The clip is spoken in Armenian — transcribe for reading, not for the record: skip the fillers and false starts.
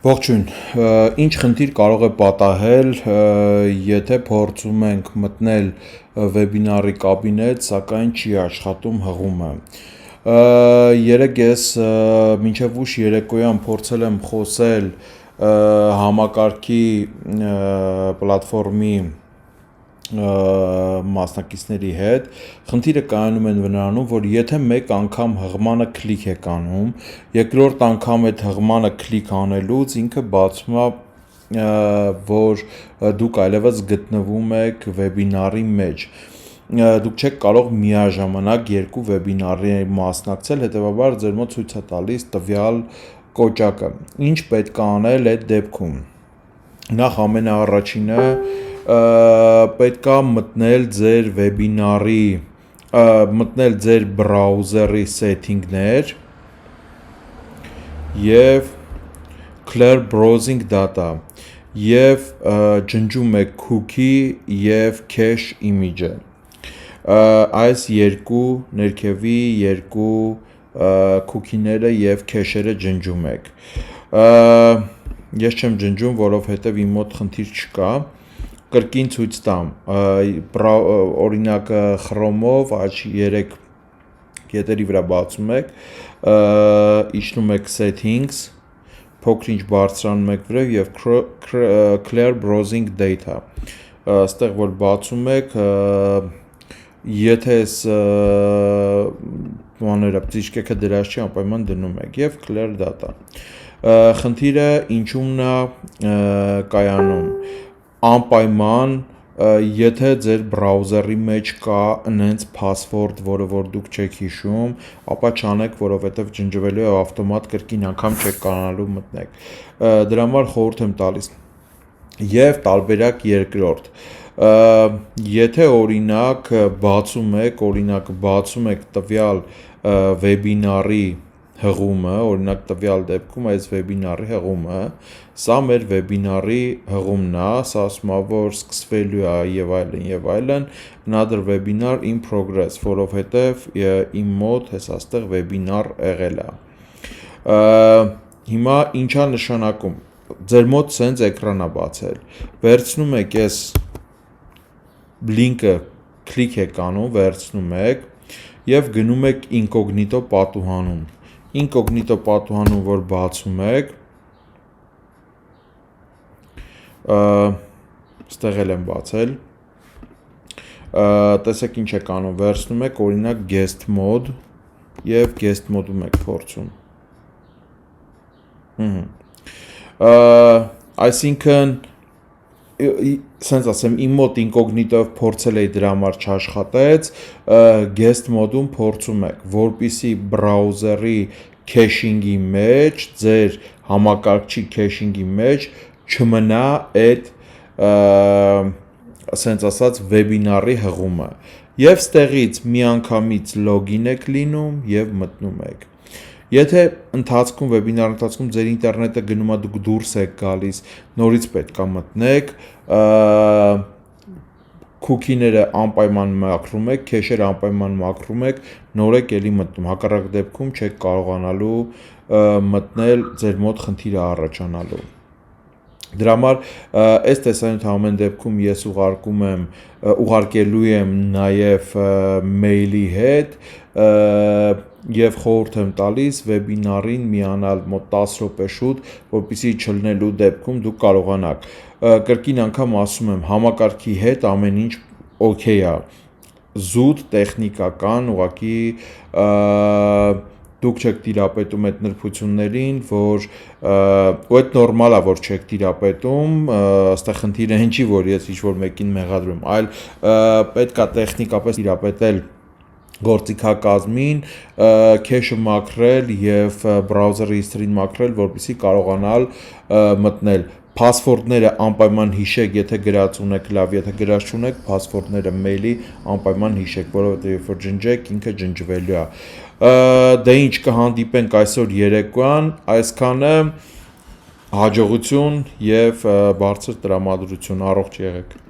Ողջույն, ինչ խնդիր կարող է պատահել, եթե փորձում ենք մտնել վեբինարի կաբինետ, սակայն չի աշխատում հղումը։ Երեկ ես մինչև ուշ երեկոյան փորձել եմ խոսել համակարգի պլատֆորմի մասնակիցների հետ, խնդիրը կայանում է նրանում, որ եթե մեկ անգամ հղմանը քլիկ եք անում, երկրորդ անգամ այդ հղմանը քլիկ անելուց ինքը բացում է, որ դուք այլևս գտնվում եք վեբինարի մեջ։ Դուք չեք կարող միաժամանակ երկու վեբինարի մասնակցել, հետևաբար ձեր մոտ ցույց է տալիս տվյալ կոճակը։ Ինչ պետք է անել այդ դեպքում։ Նախ ամենաառաջինը պետք է մտնել ձեր վեբինարի, մտնել ձեր բրաուզերի սեթինգներ և Clear Browsing Data և ջնջում եք cookie և cache image-ը, այս երկու ներքևի երկու cookie-ները և cache-երը ջնջում եք, ես չեմ ջնջում, որովհետև իմ մոտ խնդիր չկա, կրկին ցույց տամ, օրինակ Chrome-ով այս 3 կետերի վրա բացում եք, իջնում եք Settings, փոքր-ինչ բարձրանում եք վրա և Clear Browsing Data, այստեղ որ բացում եք, եթե այս բժիշկեքը դրած չի, անպայման դնում եք և Clear Data, խնդիրը ինչումն է կայանում, անպայման եթե ձեր բրաուզերի մեջ կա նենց password, որը որ դուք չեք հիշում, ապա չանեք, որովհետև ջնջվելու է ավտոմատ կրկին անգամ չեք կարողանալու մտնեք, դրա համար խորհուրդ եմ տալիս, և տարբերակ երկրորդ, եթե օրինակ բացում եք տվյալ վեբինարի հղումը, օրինակ տվյալ դեպքում այս վեբինարի հղումը, սա մեր վեբինարի հղումն է, սա ասում է, որ սկսվելու է և այլն, another webinar in progress, որովհետև իմ մոտ հես աստեղ վեբինար եղել է, հիմա ինչա նշանակում, ձեր մոտ սենց էկրան է բացել, վերցնում եք այս լինկը քլիկ եք անում, վերցնում եք և գնում եք ինկոգնիտո պատուհանում, ինկոգնիտո պատուհանում որ բացում եք, ստեղ էլ եմ բացել, տեսեք ինչ եք անում, վերցնում եք օրինակ guest mode և guest mode-ում եք փորձում, այսինքն, սենց ասեմ, իմ մոտ ինկոգնիտով փորձել էի դրա համար չաշխատեց, guest mode-ում փորձում եք, որպեսզի բրաուզերի քեշինգի մեջ, ձեր համակարգչի քեշինգի մեջ չմնա այդ սենց ասած վեբինարի հղումը և ստեղից միանգամից լոգին եք լինում և մտնում եք, եթե վեբինարի ընթացքում ձեր ինտերնետը գնում է, դուք դուրս եք գալիս, նորից պետք է մտնեք, cookie-ները անպայման մաքրում եք, cache-երը անպայման մաքրում եք, նոր եք էլի մտնում, հակառակ դեպքում չեք կարողանալու մտնել, ձեր մոտ խնդիր է առաջանալու, դրա համար այս տեսանյութը ամեն դեպքում ես ուղարկելու եմ նաև մեյլի հետ և խորհուրդ եմ տալիս վեբինարին միանալ մոտ 10 րոպե շուտ, որպեսզի չլնելու դեպքում դուք կարողանաք, կրկին անգամ ասում եմ, համակարգի հետ ամեն ինչ օքեյ է, զուտ տեխնիկական, ուղղակի դուք չեք տիրապետում այդ նրբություններին, ու այդ նորմալ է, որ չեք տիրապետում, այստեղ խնդիրը հենց չի, որ ես ինչ-որ մեկին մեղադրում, այլ պետք է տեխնիկապես տիրապետել գործիքակազմին, cache-ը մաքրել և browser history-ն մաքրել, որպեսզի կարողանալ մտնել, password-ները անպայման հիշեք, եթե գրած ունեք լավ, եթե գրած չունեք, password-ները մեյլի անպայման հիշեք, որովհետև երբ որ ջնջեք, ինքը ջնջվելու է, դե ինչ կհանդիպենք այսօր երեկոյան, այսքանը, հաջողություն և բարձր տրամադրություն, առողջ եղեք։